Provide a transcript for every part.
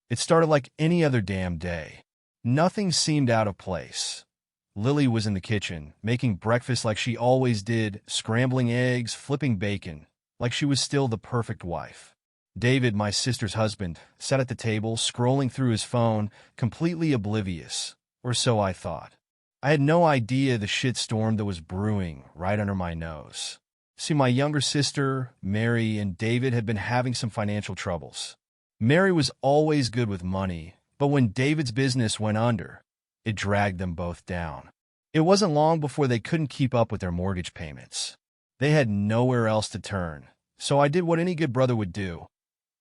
It started like any other damn day. Nothing seemed out of place. Lily was in the kitchen, making breakfast like she always did, scrambling eggs, flipping bacon, like she was still the perfect wife. David, my sister's husband, sat at the table, scrolling through his phone, completely oblivious, or so I thought. I had no idea the shitstorm that was brewing right under my nose. See, my younger sister, Mary, and David had been having some financial troubles. Mary was always good with money, but when David's business went under, it dragged them both down. It wasn't long before they couldn't keep up with their mortgage payments. They had nowhere else to turn, so I did what any good brother would do.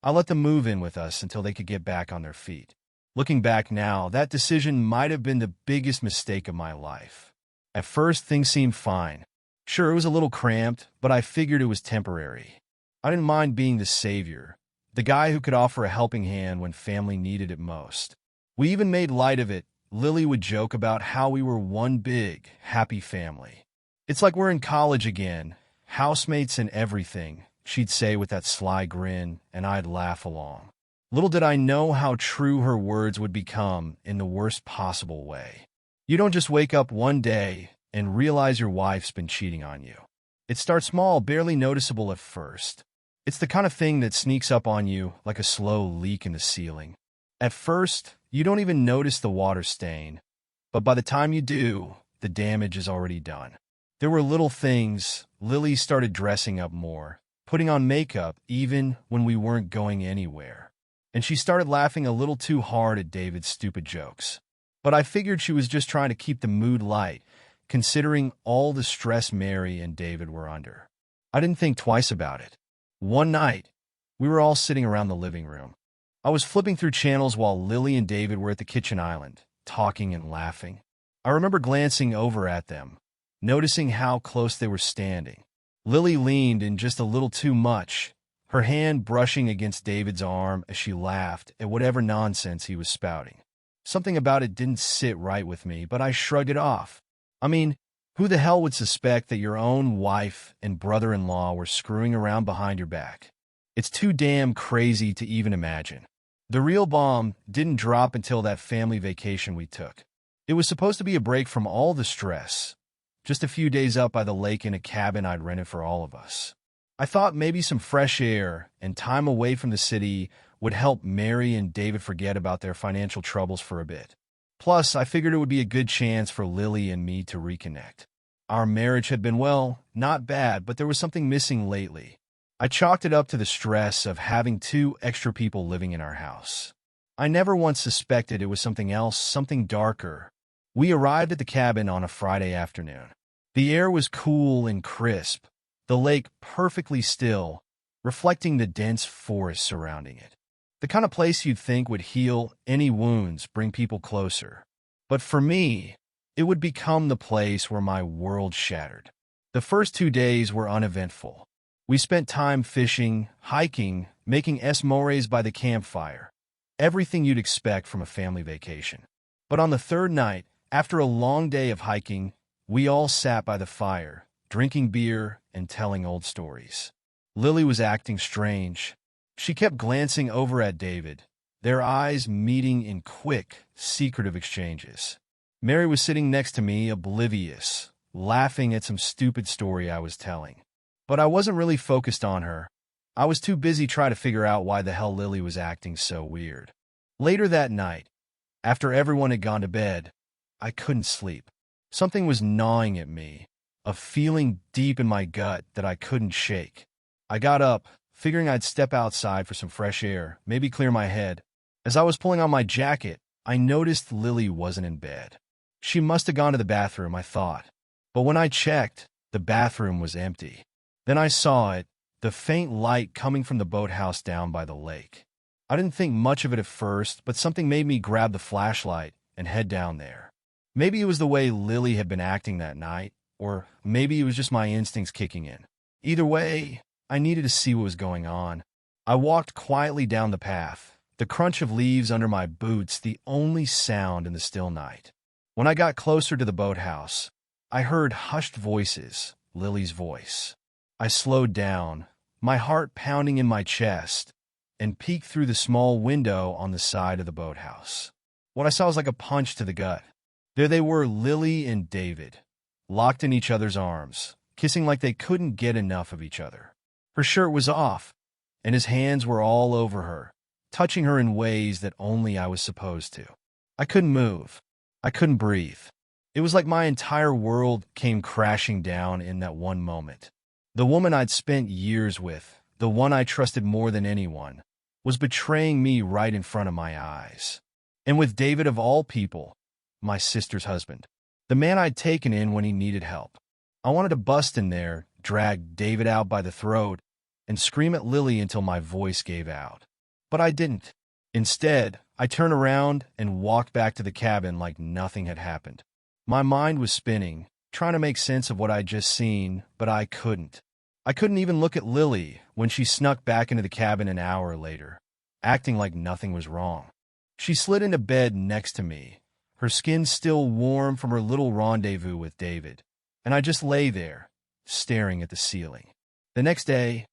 I let them move in with us until they could get back on their feet. Looking back now, that decision might have been the biggest mistake of my life. At first, things seemed fine. Sure, it was a little cramped, but I figured it was temporary. I didn't mind being the savior, the guy who could offer a helping hand when family needed it most. We even made light of it. Lily would joke about how we were one big, happy family. "It's like we're in college again, housemates and everything," she'd say with that sly grin, and I'd laugh along. Little did I know how true her words would become in the worst possible way. You don't just wake up one day and realize your wife's been cheating on you. It starts small, barely noticeable at first. It's the kind of thing that sneaks up on you like a slow leak in the ceiling. At first, you don't even notice the water stain, but by the time you do, the damage is already done. There were little things. Lily started dressing up more, putting on makeup even when we weren't going anywhere. And she started laughing a little too hard at David's stupid jokes. But I figured she was just trying to keep the mood light, considering all the stress Mary and David were under. I didn't think twice about it. One night, we were all sitting around the living room. I was flipping through channels while Lily and David were at the kitchen island, talking and laughing. I remember glancing over at them, noticing how close they were standing. Lily leaned in just a little too much, her hand brushing against David's arm as she laughed at whatever nonsense he was spouting. Something about it didn't sit right with me, but I shrugged it off. I mean, who the hell would suspect that your own wife and brother-in-law were screwing around behind your back? It's too damn crazy to even imagine. The real bomb didn't drop until that family vacation we took. It was supposed to be a break from all the stress, just a few days up by the lake in a cabin I'd rented for all of us. I thought maybe some fresh air and time away from the city would help Mary and David forget about their financial troubles for a bit. Plus, I figured it would be a good chance for Lily and me to reconnect. Our marriage had been, well, not bad, but there was something missing lately. I chalked it up to the stress of having 2 extra people living in our house. I never once suspected it was something else, something darker. We arrived at the cabin on a Friday afternoon. The air was cool and crisp, the lake perfectly still, reflecting the dense forest surrounding it. The kind of place you'd think would heal any wounds, bring people closer. But for me, it would become the place where my world shattered. The first 2 days were uneventful. We spent time fishing, hiking, making s'mores by the campfire. Everything you'd expect from a family vacation. But on the third night, after a long day of hiking, we all sat by the fire, drinking beer and telling old stories. Lily was acting strange. She kept glancing over at David, their eyes meeting in quick, secretive exchanges. Mary was sitting next to me, oblivious, laughing at some stupid story I was telling. But I wasn't really focused on her. I was too busy trying to figure out why the hell Lily was acting so weird. Later that night, after everyone had gone to bed, I couldn't sleep. Something was gnawing at me, a feeling deep in my gut that I couldn't shake. I got up, figuring I'd step outside for some fresh air, maybe clear my head. As I was pulling on my jacket, I noticed Lily wasn't in bed. She must have gone to the bathroom, I thought. But when I checked, the bathroom was empty. Then I saw it, the faint light coming from the boathouse down by the lake. I didn't think much of it at first, but something made me grab the flashlight and head down there. Maybe it was the way Lily had been acting that night, or maybe it was just my instincts kicking in. Either way, I needed to see what was going on. I walked quietly down the path, the crunch of leaves under my boots the only sound in the still night. When I got closer to the boathouse, I heard hushed voices, Lily's voice. I slowed down, my heart pounding in my chest, and peeked through the small window on the side of the boathouse. What I saw was like a punch to the gut. There they were, Lily and David, locked in each other's arms, kissing like they couldn't get enough of each other. Her shirt was off, and his hands were all over her, touching her in ways that only I was supposed to. I couldn't move. I couldn't breathe. It was like my entire world came crashing down in that one moment. The woman I'd spent years with, the one I trusted more than anyone, was betraying me right in front of my eyes. And with David of all people, my sister's husband, the man I'd taken in when he needed help. I wanted to bust in there, drag David out by the throat, and scream at Lily until my voice gave out. But I didn't. Instead, I turned around and walked back to the cabin like nothing had happened. My mind was spinning, trying to make sense of what I'd just seen, but I couldn't. I couldn't even look at Lily when she snuck back into the cabin an hour later, acting like nothing was wrong. She slid into bed next to me, her skin still warm from her little rendezvous with David, and I just lay there, staring at the ceiling. The next day,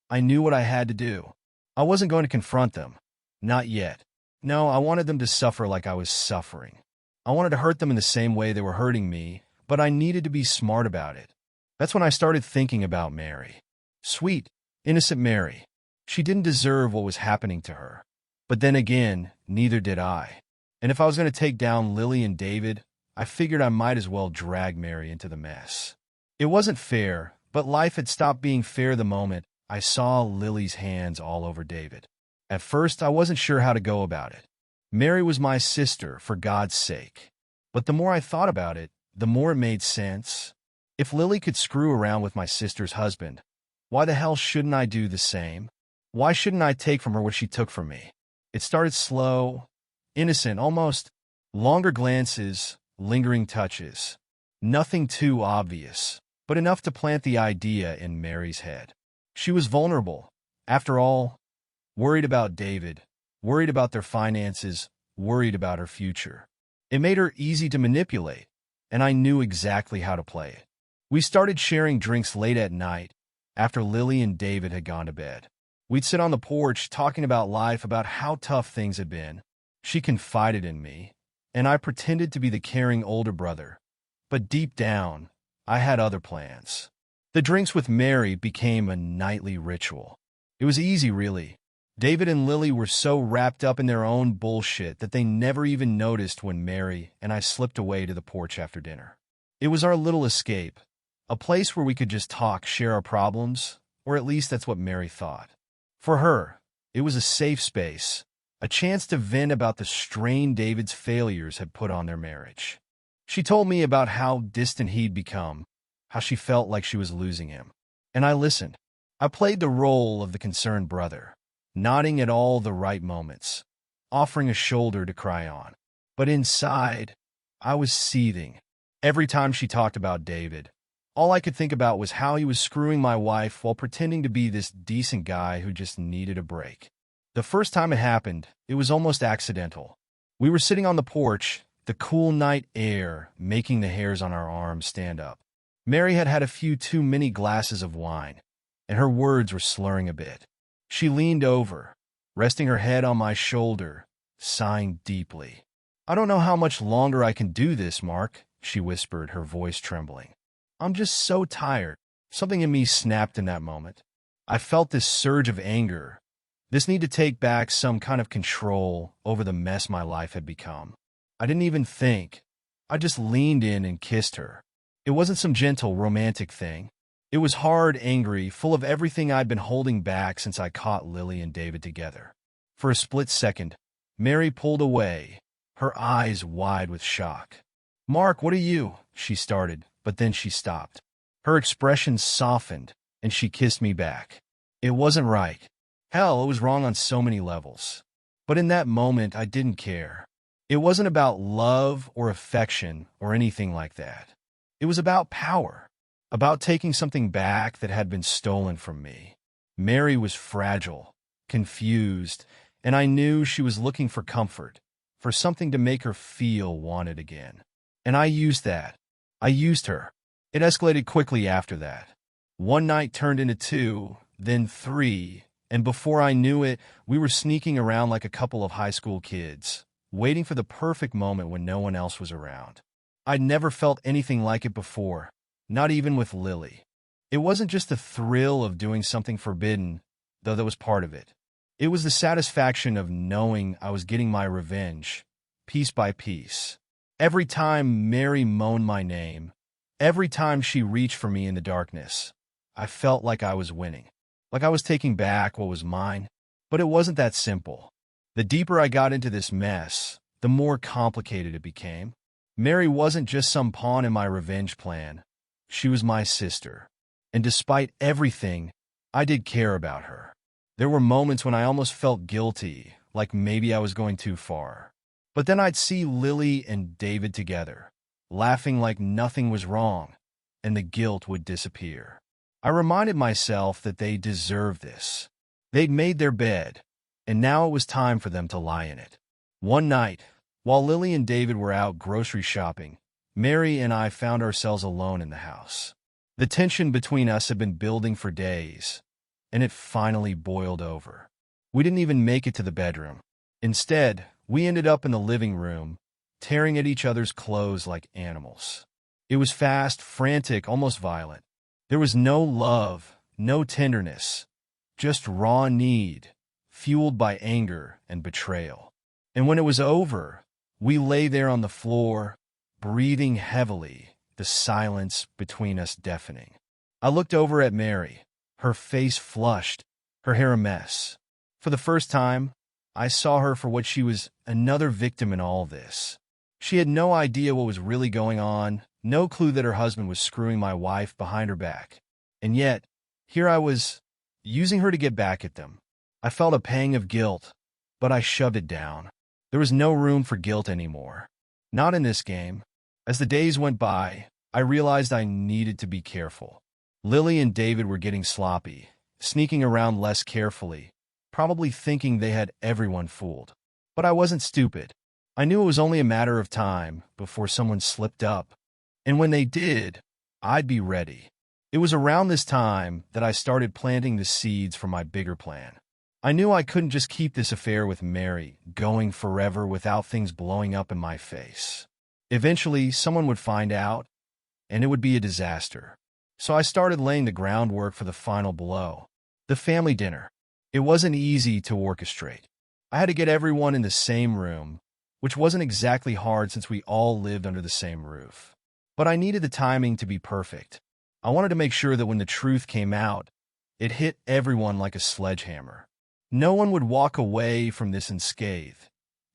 I knew what I had to do. I wasn't going to confront them. Not yet. No, I wanted them to suffer like I was suffering. I wanted to hurt them in the same way they were hurting me, but I needed to be smart about it. That's when I started thinking about Mary. Sweet, innocent Mary. She didn't deserve what was happening to her. But then again, neither did I. And if I was going to take down Lily and David, I figured I might as well drag Mary into the mess. It wasn't fair, but life had stopped being fair the moment I saw Lily's hands all over David. At first, I wasn't sure how to go about it. Mary was my sister, for God's sake. But the more I thought about it, the more it made sense. If Lily could screw around with my sister's husband, why the hell shouldn't I do the same? Why shouldn't I take from her what she took from me? It started slow, innocent, almost. Longer glances, lingering touches. Nothing too obvious, but enough to plant the idea in Mary's head. She was vulnerable. After all, worried about David, worried about their finances, worried about her future. It made her easy to manipulate, and I knew exactly how to play it. We started sharing drinks late at night, after Lily and David had gone to bed. We'd sit on the porch talking about life, about how tough things had been. She confided in me, and I pretended to be the caring older brother. But deep down, I had other plans. The drinks with Mary became a nightly ritual. It was easy, really. David and Lily were so wrapped up in their own bullshit that they never even noticed when Mary and I slipped away to the porch after dinner. It was our little escape, a place where we could just talk, share our problems, or at least that's what Mary thought. For her, it was a safe space, a chance to vent about the strain David's failures had put on their marriage. She told me about how distant he'd become, how she felt like she was losing him. And I listened. I played the role of the concerned brother, nodding at all the right moments, offering a shoulder to cry on. But inside, I was seething. Every time she talked about David, all I could think about was how he was screwing my wife while pretending to be this decent guy who just needed a break. The first time it happened, it was almost accidental. We were sitting on the porch, the cool night air making the hairs on our arms stand up. Mary had had a few too many glasses of wine, and her words were slurring a bit. She leaned over, resting her head on my shoulder, sighing deeply. "I don't know how much longer I can do this, Mark," she whispered, her voice trembling. "I'm just so tired." Something in me snapped in that moment. I felt this surge of anger, this need to take back some kind of control over the mess my life had become. I didn't even think. I just leaned in and kissed her. It wasn't some gentle, romantic thing. It was hard, angry, full of everything I'd been holding back since I caught Lily and David together. For a split second, Mary pulled away, her eyes wide with shock. "Mark, what are you?" she started, but then she stopped. Her expression softened, and she kissed me back. It wasn't right. Hell, it was wrong on so many levels. But in that moment, I didn't care. It wasn't about love or affection or anything like that. It was about power, about taking something back that had been stolen from me. Mary was fragile, confused, and I knew she was looking for comfort, for something to make her feel wanted again. And I used that. I used her. It escalated quickly after that. One night turned into 2, then 3, And before I knew it, we were sneaking around like a couple of high school kids, waiting for the perfect moment when no one else was around. I'd never felt anything like it before, not even with Lily. It wasn't just the thrill of doing something forbidden, though that was part of it. It was the satisfaction of knowing I was getting my revenge, piece by piece. Every time Mary moaned my name, every time she reached for me in the darkness, I felt like I was winning, like I was taking back what was mine. But it wasn't that simple. The deeper I got into this mess, the more complicated it became. Mary wasn't just some pawn in my revenge plan. She was my sister. And despite everything, I did care about her. There were moments when I almost felt guilty, like maybe I was going too far. But then I'd see Lily and David together, laughing like nothing was wrong, and the guilt would disappear. I reminded myself that they deserved this. They'd made their bed, and now it was time for them to lie in it. One night, while Lily and David were out grocery shopping, Mary and I found ourselves alone in the house. The tension between us had been building for days, and it finally boiled over. We didn't even make it to the bedroom. Instead, we ended up in the living room, tearing at each other's clothes like animals. It was fast, frantic, almost violent. There was no love, no tenderness, just raw need, fueled by anger and betrayal. And when it was over, we lay there on the floor, breathing heavily, the silence between us deafening. I looked over at Mary, her face flushed, her hair a mess. For the first time, I saw her for what she was, another victim in all this. She had no idea what was really going on, no clue that her husband was screwing my wife behind her back. And yet, here I was, using her to get back at them. I felt a pang of guilt, but I shoved it down. There was no room for guilt anymore. Not in this game. As the days went by, I realized I needed to be careful. Lily and David were getting sloppy, sneaking around less carefully, probably thinking they had everyone fooled. But I wasn't stupid. I knew it was only a matter of time before someone slipped up. And when they did, I'd be ready. It was around this time that I started planting the seeds for my bigger plan. I knew I couldn't just keep this affair with Mary going forever without things blowing up in my face. Eventually, someone would find out, and it would be a disaster. So I started laying the groundwork for the final blow, the family dinner. It wasn't easy to orchestrate. I had to get everyone in the same room, which wasn't exactly hard since we all lived under the same roof. But I needed the timing to be perfect. I wanted to make sure that when the truth came out, it hit everyone like a sledgehammer. No one would walk away from this unscathed.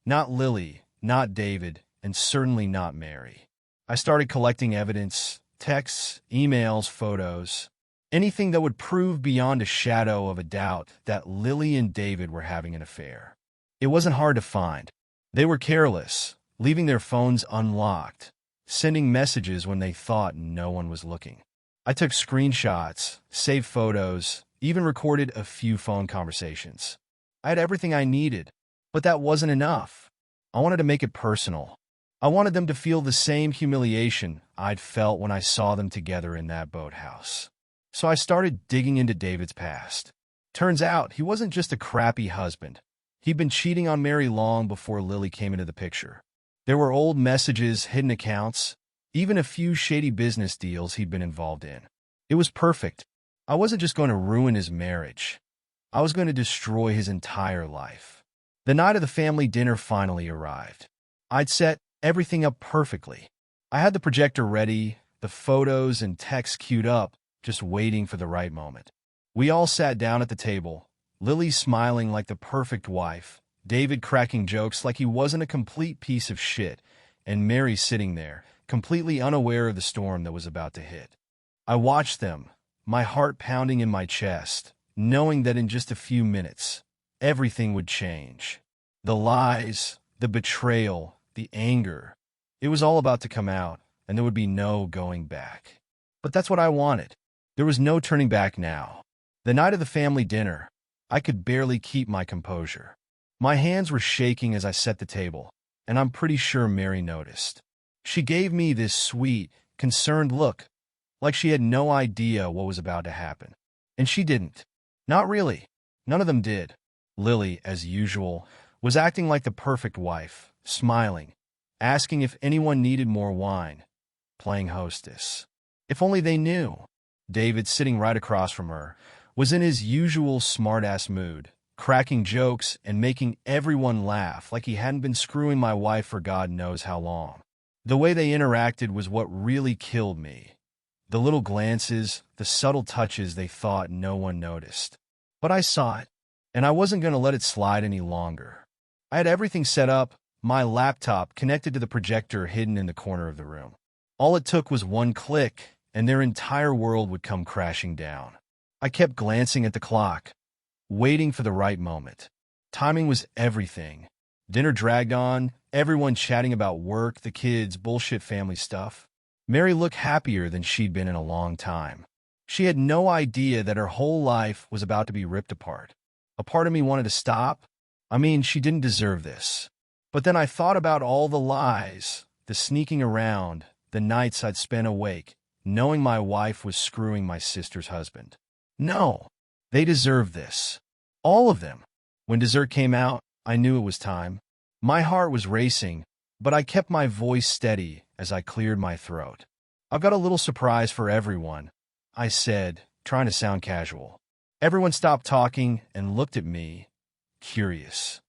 Not Lily, not David, and certainly not Mary. I started collecting evidence, texts, emails, photos, anything that would prove beyond a shadow of a doubt that Lily and David were having an affair. It wasn't hard to find. They were careless, leaving their phones unlocked, sending messages when they thought no one was looking. I took screenshots, saved photos, even recorded a few phone conversations. I had everything I needed, but that wasn't enough. I wanted to make it personal. I wanted them to feel the same humiliation I'd felt when I saw them together in that boathouse. So I started digging into David's past. Turns out he wasn't just a crappy husband. He'd been cheating on Mary long before Lily came into the picture. There were old messages, hidden accounts, even a few shady business deals he'd been involved in. It was perfect. I wasn't just going to ruin his marriage. I was going to destroy his entire life. The night of the family dinner finally arrived. I'd set everything up perfectly. I had the projector ready, the photos and texts queued up, just waiting for the right moment. We all sat down at the table, Lily smiling like the perfect wife, David cracking jokes like he wasn't a complete piece of shit, and Mary sitting there, completely unaware of the storm that was about to hit. I watched them, my heart pounding in my chest, knowing that in just a few minutes, everything would change. The lies, the betrayal, the anger. It was all about to come out, and there would be no going back. But that's what I wanted. There was no turning back now. The night of the family dinner, I could barely keep my composure. My hands were shaking as I set the table, and I'm pretty sure Mary noticed. She gave me this sweet, concerned look, like she had no idea what was about to happen. And she didn't. Not really. None of them did. Lily, as usual, was acting like the perfect wife, smiling, asking if anyone needed more wine, playing hostess. If only they knew. David, sitting right across from her, was in his usual smart-ass mood, cracking jokes and making everyone laugh like he hadn't been screwing my wife for God knows how long. The way they interacted was what really killed me. The little glances, the subtle touches they thought no one noticed. But I saw it, and I wasn't going to let it slide any longer. I had everything set up, my laptop connected to the projector hidden in the corner of the room. All it took was one click, and their entire world would come crashing down. I kept glancing at the clock, waiting for the right moment. Timing was everything. Dinner dragged on, everyone chatting about work, the kids, bullshit family stuff. Mary looked happier than she'd been in a long time. She had no idea that her whole life was about to be ripped apart. A part of me wanted to stop. I mean, she didn't deserve this. But then I thought about all the lies, the sneaking around, the nights I'd spent awake, knowing my wife was screwing my sister's husband. No, they deserved this. All of them. When dessert came out, I knew it was time. My heart was racing, but I kept my voice steady as I cleared my throat. "I've got a little surprise for everyone," I said, trying to sound casual. Everyone stopped talking and looked at me, curious.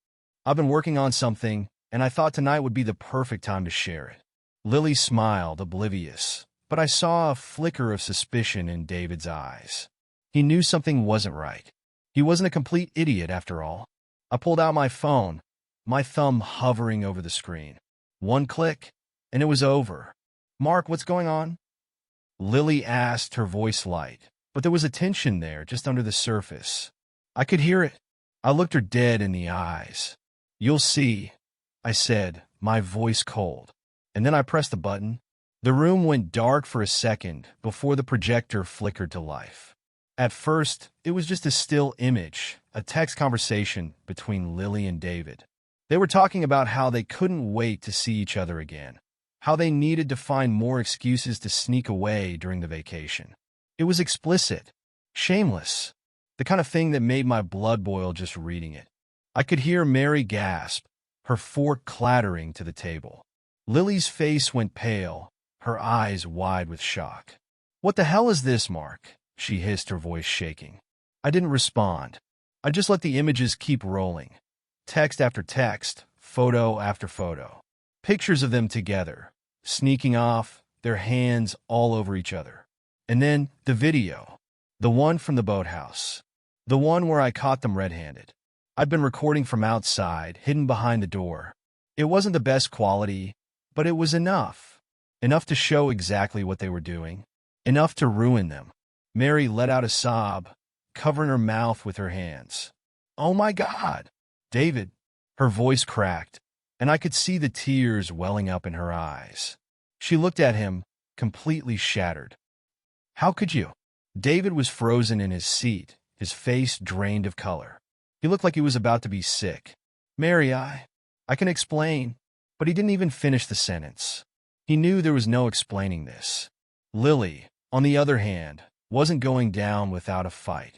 "I've been working on something, and I thought tonight would be the perfect time to share it." Lily smiled, oblivious, but I saw a flicker of suspicion in David's eyes. He knew something wasn't right. He wasn't a complete idiot after all. I pulled out my phone, my thumb hovering over the screen. One click, and it was over. "Mark, what's going on?" Lily asked, her voice light, but there was a tension there just under the surface. I could hear it. I looked her dead in the eyes. "You'll see," I said, my voice cold. And then I pressed the button. The room went dark for a second before the projector flickered to life. At first, it was just a still image, a text conversation between Lily and David. They were talking about how they couldn't wait to see each other again, how they needed to find more excuses to sneak away during the vacation. It was explicit, shameless, the kind of thing that made my blood boil just reading it. I could hear Mary gasp, her fork clattering to the table. Lily's face went pale, her eyes wide with shock. "What the hell is this, Mark?" she hissed, her voice shaking. I didn't respond. I just let the images keep rolling. Text after text, photo after photo. Pictures of them together, sneaking off, their hands all over each other. And then the video. The one from the boathouse. The one where I caught them red-handed. I'd been recording from outside, hidden behind the door. It wasn't the best quality, but it was enough. Enough to show exactly what they were doing. Enough to ruin them. Mary let out a sob, covering her mouth with her hands. "Oh my God! David!" Her voice cracked, and I could see the tears welling up in her eyes. She looked at him, completely shattered. "How could you?" David was frozen in his seat, his face drained of color. He looked like he was about to be sick. "Mary, I can explain." But he didn't even finish the sentence. He knew there was no explaining this. Lily, on the other hand, wasn't going down without a fight.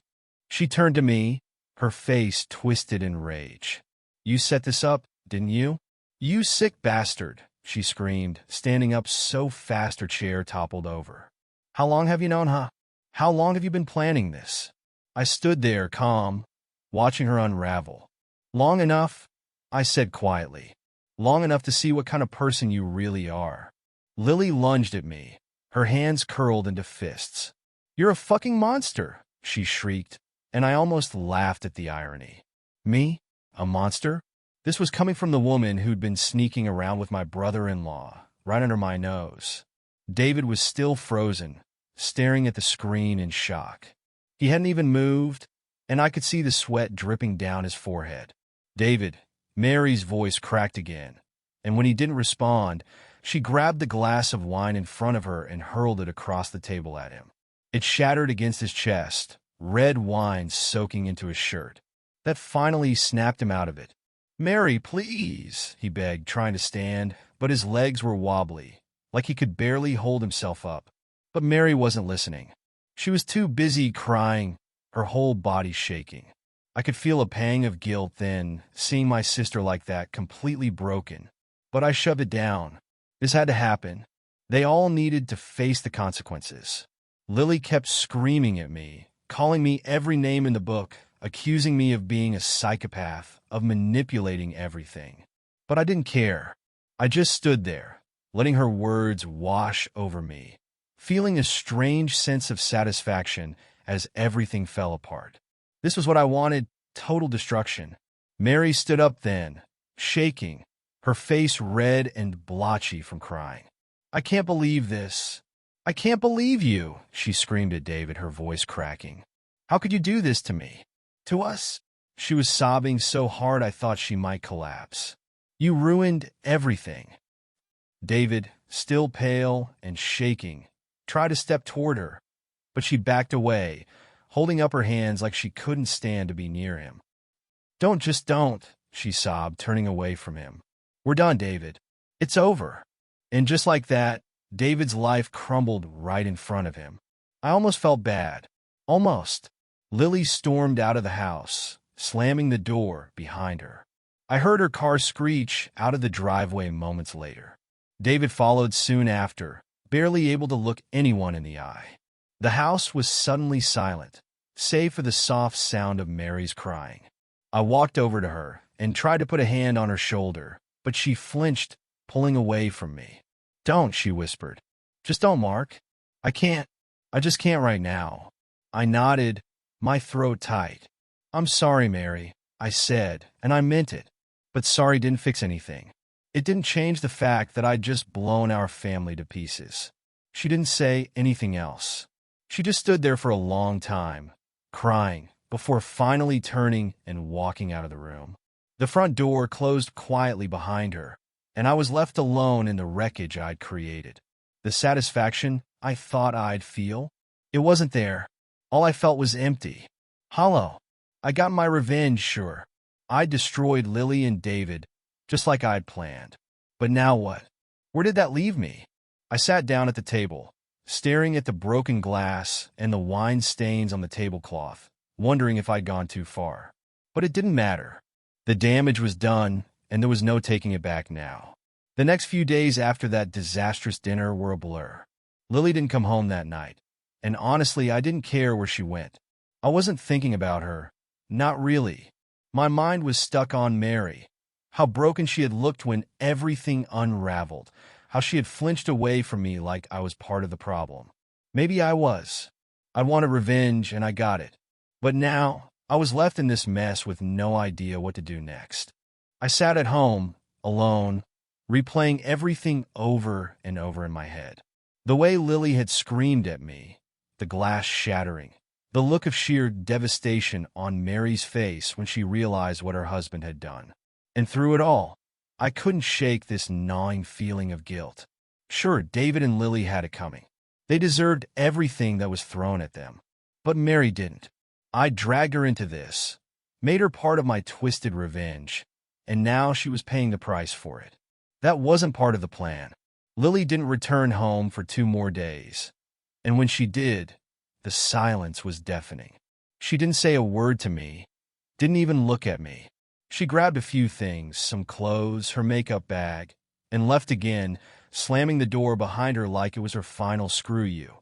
She turned to me, her face twisted in rage. "You set this up, didn't you? You sick bastard," she screamed, standing up so fast her chair toppled over. "How long have you known, huh? How long have you been planning this?" I stood there, calm, watching her unravel. "Long enough," I said quietly. "Long enough to see what kind of person you really are." Lily lunged at me, her hands curled into fists. "You're a fucking monster," she shrieked, and I almost laughed at the irony. Me? A monster? This was coming from the woman who'd been sneaking around with my brother-in-law, right under my nose. David was still frozen, staring at the screen in shock. He hadn't even moved, and I could see the sweat dripping down his forehead. "David," Mary's voice cracked again, and when he didn't respond, she grabbed the glass of wine in front of her and hurled it across the table at him. It shattered against his chest, red wine soaking into his shirt. That finally snapped him out of it. "Mary, please," he begged, trying to stand, but his legs were wobbly, like he could barely hold himself up. But Mary wasn't listening. She was too busy crying, her whole body shaking. I could feel a pang of guilt then, seeing my sister like that, completely broken. But I shoved it down. This had to happen. They all needed to face the consequences. Lily kept screaming at me, calling me every name in the book, accusing me of being a psychopath, of manipulating everything. But I didn't care. I just stood there, letting her words wash over me, feeling a strange sense of satisfaction as everything fell apart. This was what I wanted, total destruction. Mary stood up then, shaking, her face red and blotchy from crying. "I can't believe this. I can't believe you," she screamed at David, her voice cracking. "How could you do this to me? To us?" She was sobbing so hard I thought she might collapse. "You ruined everything." David, still pale and shaking, tried to step toward her, but she backed away, holding up her hands like she couldn't stand to be near him. Just don't," she sobbed, turning away from him. "We're done, David. It's over." And just like that, David's life crumbled right in front of him. I almost felt bad. Almost. Lily stormed out of the house, slamming the door behind her. I heard her car screech out of the driveway moments later. David followed soon after, barely able to look anyone in the eye. The house was suddenly silent, save for the soft sound of Mary's crying. I walked over to her and tried to put a hand on her shoulder, but she flinched, pulling away from me. "Don't," she whispered. "Just don't, Mark. I can't. I just can't right now." I nodded, my throat tight. "I'm sorry, Mary," I said, and I meant it. But sorry didn't fix anything. It didn't change the fact that I'd just blown our family to pieces. She didn't say anything else. She just stood there for a long time, crying, before finally turning and walking out of the room. The front door closed quietly behind her, and I was left alone in the wreckage I'd created. The satisfaction I thought I'd feel, it wasn't there. All I felt was empty, hollow. I got my revenge, sure. I destroyed Lily and David, just like I'd planned. But now what? Where did that leave me? I sat down at the table, staring at the broken glass and the wine stains on the tablecloth, wondering if I'd gone too far. But it didn't matter. The damage was done, and there was no taking it back now. The next few days after that disastrous dinner were a blur. Lily didn't come home that night, and honestly, I didn't care where she went. I wasn't thinking about her. Not really. My mind was stuck on Mary. How broken she had looked when everything unraveled. How she had flinched away from me like I was part of the problem. Maybe I was. I wanted revenge, and I got it. But now, I was left in this mess with no idea what to do next. I sat at home, alone, replaying everything over and over in my head. The way Lily had screamed at me, the glass shattering, the look of sheer devastation on Mary's face when she realized what her husband had done. And through it all, I couldn't shake this gnawing feeling of guilt. Sure, David and Lily had it coming. They deserved everything that was thrown at them. But Mary didn't. I dragged her into this, made her part of my twisted revenge, and now she was paying the price for it. That wasn't part of the plan. Lily didn't return home for 2 more days. And when she did, the silence was deafening. She didn't say a word to me, didn't even look at me. She grabbed a few things, some clothes, her makeup bag, and left again, slamming the door behind her like it was her final screw you.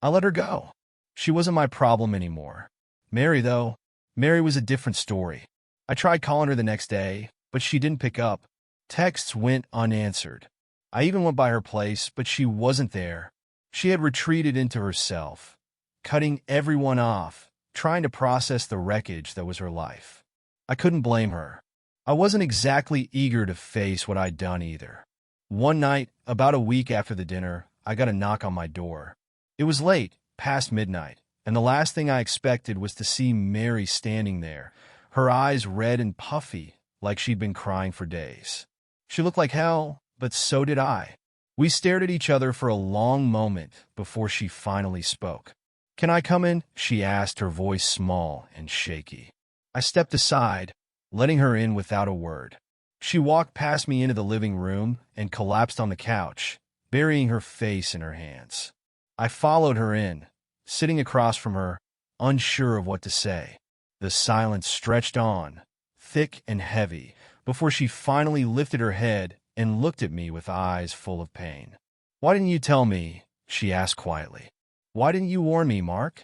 I let her go. She wasn't my problem anymore. Mary, though, Mary was a different story. I tried calling her the next day, but she didn't pick up. Texts went unanswered. I even went by her place, but she wasn't there. She had retreated into herself, cutting everyone off, trying to process the wreckage that was her life. I couldn't blame her. I wasn't exactly eager to face what I'd done either. One night, about a week after the dinner, I got a knock on my door. It was late, past midnight, and the last thing I expected was to see Mary standing there, her eyes red and puffy, like she'd been crying for days. She looked like hell, but so did I. We stared at each other for a long moment before she finally spoke. "Can I come in?" she asked, her voice small and shaky. I stepped aside, letting her in without a word. She walked past me into the living room and collapsed on the couch, burying her face in her hands. I followed her in, sitting across from her, unsure of what to say. The silence stretched on, thick and heavy, before she finally lifted her head and looked at me with eyes full of pain. "Why didn't you tell me?" she asked quietly. "Why didn't you warn me, Mark?"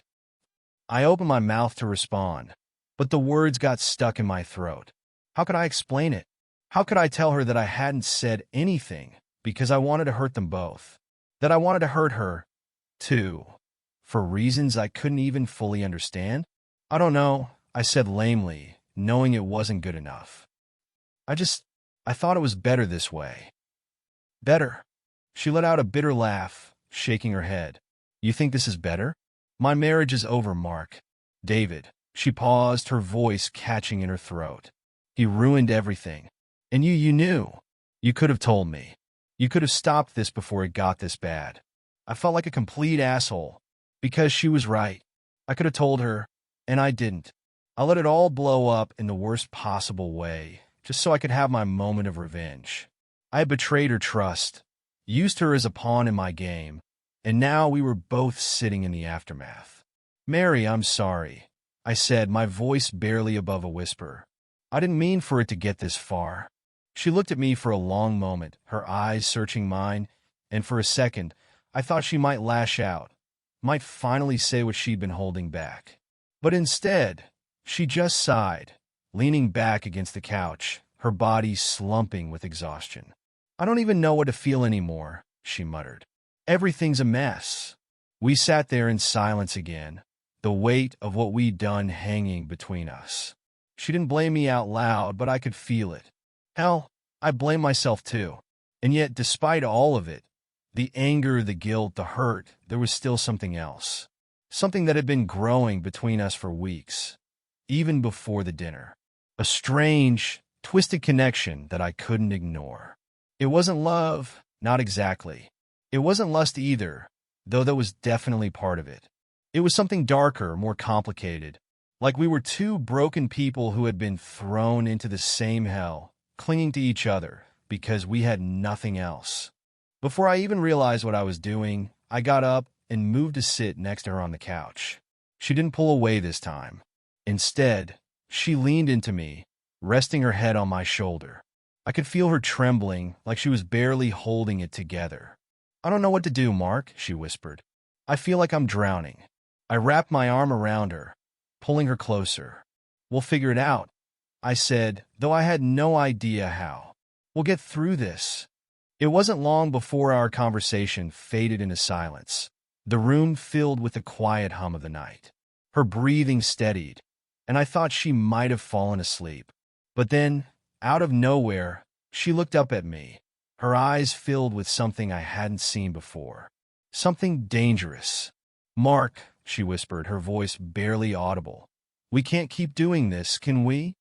I opened my mouth to respond, but the words got stuck in my throat. How could I explain it? How could I tell her that I hadn't said anything because I wanted to hurt them both? That I wanted to hurt her, too, for reasons I couldn't even fully understand? "I don't know," I said lamely, knowing it wasn't good enough. I thought it was better this way." "Better?" She let out a bitter laugh, shaking her head. "You think this is better? My marriage is over, Mark. David." She paused, her voice catching in her throat. "He ruined everything. And you knew. You could have told me. You could have stopped this before it got this bad." I felt like a complete asshole, because she was right. I could have told her, and I didn't. I let it all blow up in the worst possible way, just so I could have my moment of revenge. I had betrayed her trust, used her as a pawn in my game, and now we were both sitting in the aftermath. "Mary, I'm sorry," I said, my voice barely above a whisper. "I didn't mean for it to get this far." She looked at me for a long moment, her eyes searching mine, and for a second, I thought she might lash out, might finally say what she'd been holding back. But instead, she just sighed, leaning back against the couch, her body slumping with exhaustion. "I don't even know what to feel anymore," she muttered. "Everything's a mess." We sat there in silence again, the weight of what we'd done hanging between us. She didn't blame me out loud, but I could feel it. Hell, I blamed myself too. And yet, despite all of it, the anger, the guilt, the hurt, there was still something else. Something that had been growing between us for weeks, even before the dinner. A strange, twisted connection that I couldn't ignore. It wasn't love, not exactly. It wasn't lust either, though that was definitely part of it. It was something darker, more complicated, like we were two broken people who had been thrown into the same hell, clinging to each other because we had nothing else. Before I even realized what I was doing, I got up and moved to sit next to her on the couch. She didn't pull away this time. Instead, she leaned into me, resting her head on my shoulder. I could feel her trembling, like she was barely holding it together. "I don't know what to do, Mark," she whispered. "I feel like I'm drowning." I wrapped my arm around her, pulling her closer. "We'll figure it out," I said, though I had no idea how. "We'll get through this." It wasn't long before our conversation faded into silence, the room filled with the quiet hum of the night. Her breathing steadied, and I thought she might have fallen asleep. But then, out of nowhere, she looked up at me, her eyes filled with something I hadn't seen before. Something dangerous. "Mark," she whispered, her voice barely audible. "We can't keep doing this, can we?"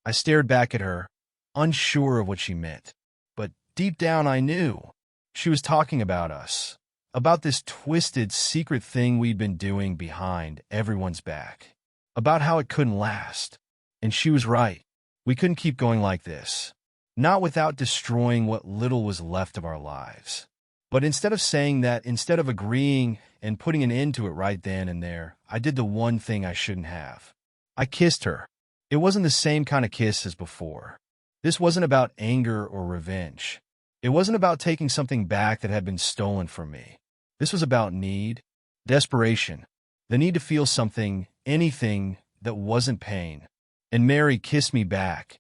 I stared back at her, unsure of what she meant. But deep down I knew. She was talking about us, about this twisted, secret thing we'd been doing behind everyone's back, about how it couldn't last. And she was right. We couldn't keep going like this, not without destroying what little was left of our lives. But instead of saying that, instead of agreeing and putting an end to it right then and there, I did the one thing I shouldn't have. I kissed her. It wasn't the same kind of kiss as before. This wasn't about anger or revenge. It wasn't about taking something back that had been stolen from me. This was about need, desperation, the need to feel something, anything that wasn't pain. And Mary kissed me back,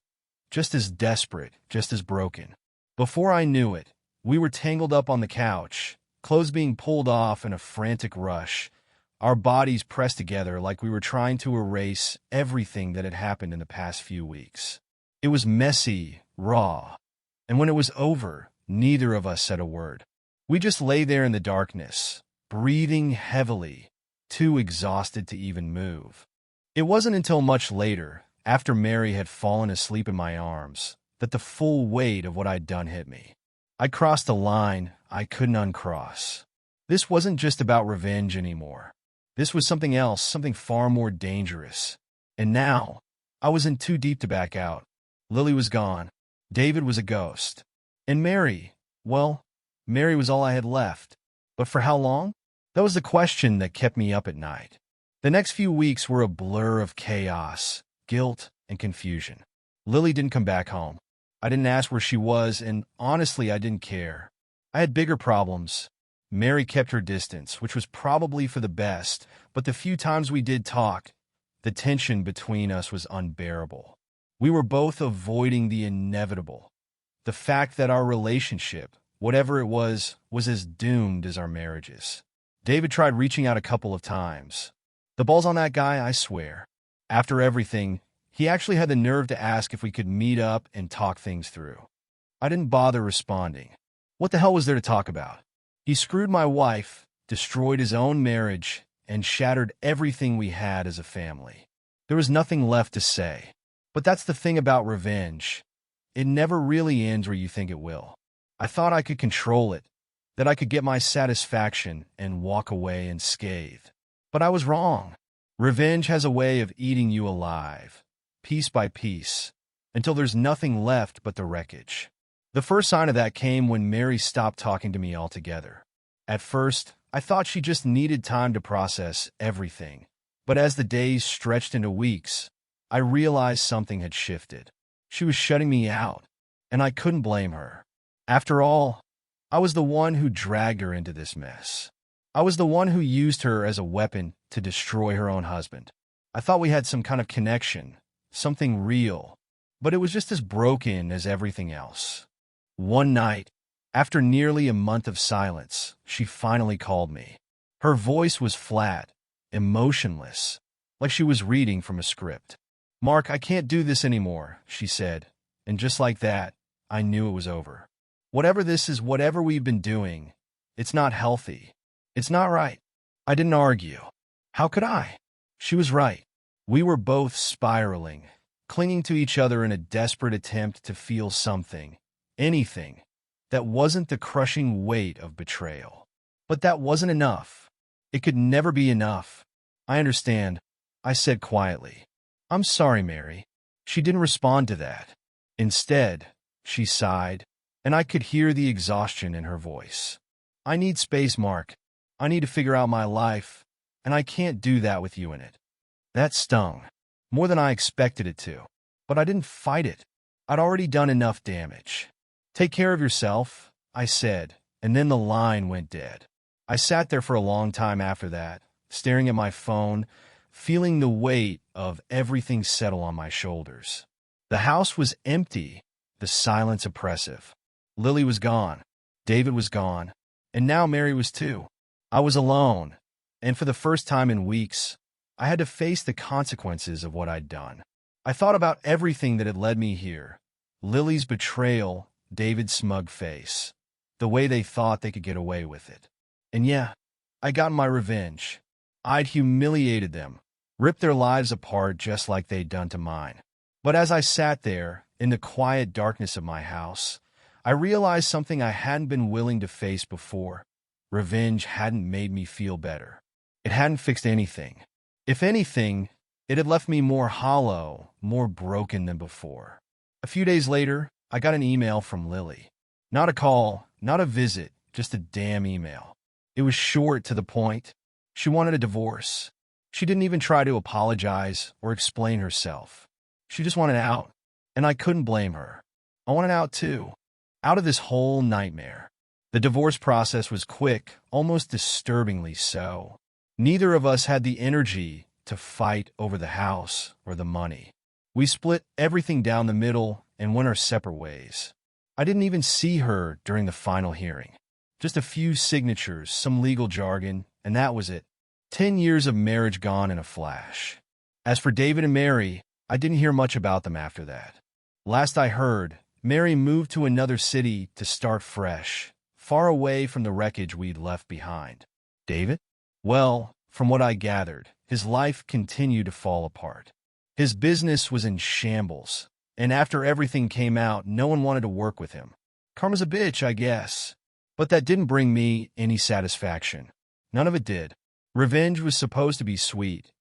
just as desperate, just as broken. Before I knew it, we were tangled up on the couch, clothes being pulled off in a frantic rush, our bodies pressed together like we were trying to erase everything that had happened in the past few weeks. It was messy, raw, and when it was over, neither of us said a word. We just lay there in the darkness, breathing heavily, too exhausted to even move. It wasn't until much later, after Mary had fallen asleep in my arms, that the full weight of what I'd done hit me. I crossed a line I couldn't uncross. This wasn't just about revenge anymore. This was something else, something far more dangerous. And now, I was in too deep to back out. Lily was gone. David was a ghost. And Mary, well, Mary was all I had left. But for how long? That was the question that kept me up at night. The next few weeks were a blur of chaos, guilt, and confusion. Lily didn't come back home. I didn't ask where she was, and honestly, I didn't care. I had bigger problems. Mary kept her distance, which was probably for the best, but the few times we did talk, the tension between us was unbearable. We were both avoiding the inevitable. The fact that our relationship, whatever it was as doomed as our marriages. David tried reaching out a couple of times. The ball's on that guy, I swear. After everything, he actually had the nerve to ask if we could meet up and talk things through. I didn't bother responding. What the hell was there to talk about? He screwed my wife, destroyed his own marriage, and shattered everything we had as a family. There was nothing left to say. But that's the thing about revenge. It never really ends where you think it will. I thought I could control it, that I could get my satisfaction and walk away unscathed. But I was wrong. Revenge has a way of eating you alive, piece by piece, until there's nothing left but the wreckage. The first sign of that came when Mary stopped talking to me altogether. At first, I thought she just needed time to process everything. But as the days stretched into weeks, I realized something had shifted. She was shutting me out, and I couldn't blame her. After all, I was the one who dragged her into this mess. I was the one who used her as a weapon to destroy her own husband. I thought we had some kind of connection, something real, but it was just as broken as everything else. One night, after nearly a month of silence, she finally called me. Her voice was flat, emotionless, like she was reading from a script. "Mark, I can't do this anymore," she said, and just like that, I knew it was over. Whatever this is, whatever we've been doing, it's not healthy. It's not right. I didn't argue. How could I? She was right. We were both spiraling, clinging to each other in a desperate attempt to feel something, anything, that wasn't the crushing weight of betrayal. But that wasn't enough. It could never be enough. "I understand," I said quietly. "I'm sorry, Mary." She didn't respond to that. Instead, she sighed, and I could hear the exhaustion in her voice. "I need space, Mark. I need to figure out my life, and I can't do that with you in it." That stung, more than I expected it to. But I didn't fight it. I'd already done enough damage. "Take care of yourself," I said, and then the line went dead. I sat there for a long time after that, staring at my phone, feeling the weight of everything settle on my shoulders. The house was empty, the silence oppressive. Lily was gone, David was gone, and now Mary was too. I was alone, and for the first time in weeks, I had to face the consequences of what I'd done. I thought about everything that had led me here. Lily's betrayal, David's smug face, the way they thought they could get away with it. And yeah, I got my revenge. I'd humiliated them, ripped their lives apart just like they'd done to mine. But as I sat there, in the quiet darkness of my house, I realized something I hadn't been willing to face before. Revenge hadn't made me feel better. It hadn't fixed anything. If anything, it had left me more hollow, more broken than before. A few days later, I got an email from Lily. Not a call, not a visit, just a damn email. It was short, to the point. She wanted a divorce. She didn't even try to apologize or explain herself. She just wanted out, and I couldn't blame her. I wanted out too, out of this whole nightmare. The divorce process was quick, almost disturbingly so. Neither of us had the energy to fight over the house or the money. We split everything down the middle and went our separate ways. I didn't even see her during the final hearing. Just a few signatures, some legal jargon, and that was it. 10 years of marriage gone in a flash. As for David and Mary, I didn't hear much about them after that. Last I heard, Mary moved to another city to start fresh, far away from the wreckage we'd left behind. David? Well, from what I gathered, his life continued to fall apart. His business was in shambles, and after everything came out, no one wanted to work with him. Karma's a bitch, I guess. But that didn't bring me any satisfaction. None of it did. Revenge was supposed to be sweet,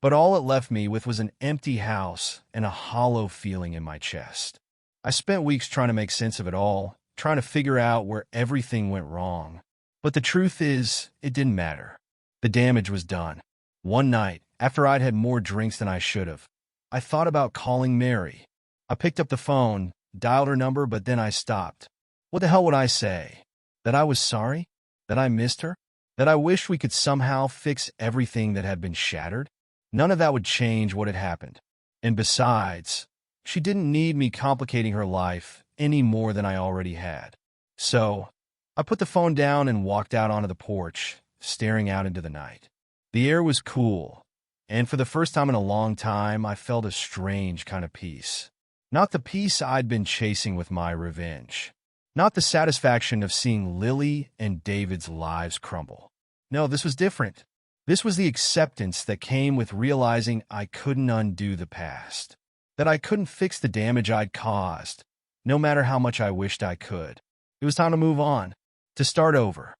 but all it left me with was an empty house and a hollow feeling in my chest. I spent weeks trying to make sense of it all, trying to figure out where everything went wrong. But the truth is, it didn't matter. The damage was done. One night, after I'd had more drinks than I should have, I thought about calling Mary. I picked up the phone, dialed her number, but then I stopped. What the hell would I say? That I was sorry? That I missed her? That I wished we could somehow fix everything that had been shattered? None of that would change what had happened. And besides, she didn't need me complicating her life any more than I already had. So, I put the phone down and walked out onto the porch, staring out into the night. The air was cool, and for the first time in a long time, I felt a strange kind of peace. Not the peace I'd been chasing with my revenge. Not the satisfaction of seeing Lily and David's lives crumble. No, this was different. This was the acceptance that came with realizing I couldn't undo the past. That I couldn't fix the damage I'd caused, no matter how much I wished I could. It was time to move on, to start over.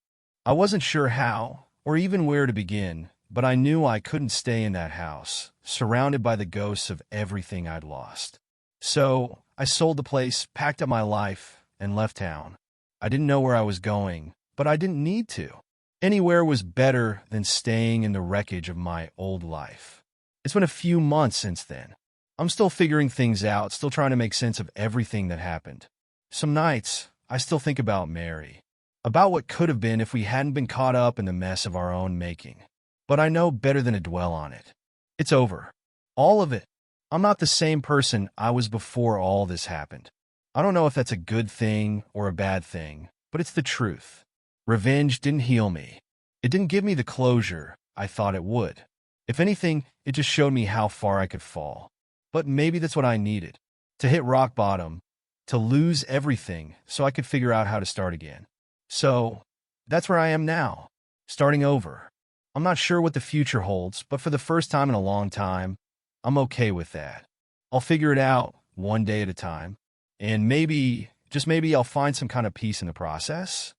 I wasn't sure how, or even where to begin, but I knew I couldn't stay in that house, surrounded by the ghosts of everything I'd lost. So, I sold the place, packed up my life, and left town. I didn't know where I was going, but I didn't need to. Anywhere was better than staying in the wreckage of my old life. It's been a few months since then. I'm still figuring things out, still trying to make sense of everything that happened. Some nights, I still think about Mary, about what could have been if we hadn't been caught up in the mess of our own making. But I know better than to dwell on it. It's over. All of it. I'm not the same person I was before all this happened. I don't know if that's a good thing or a bad thing, but it's the truth. Revenge didn't heal me. It didn't give me the closure I thought it would. If anything, it just showed me how far I could fall. But maybe that's what I needed. To hit rock bottom, to lose everything so I could figure out how to start again. So, that's where I am now, starting over. I'm not sure what the future holds, but for the first time in a long time, I'm okay with that. I'll figure it out one day at a time. And maybe, just maybe, I'll find some kind of peace in the process.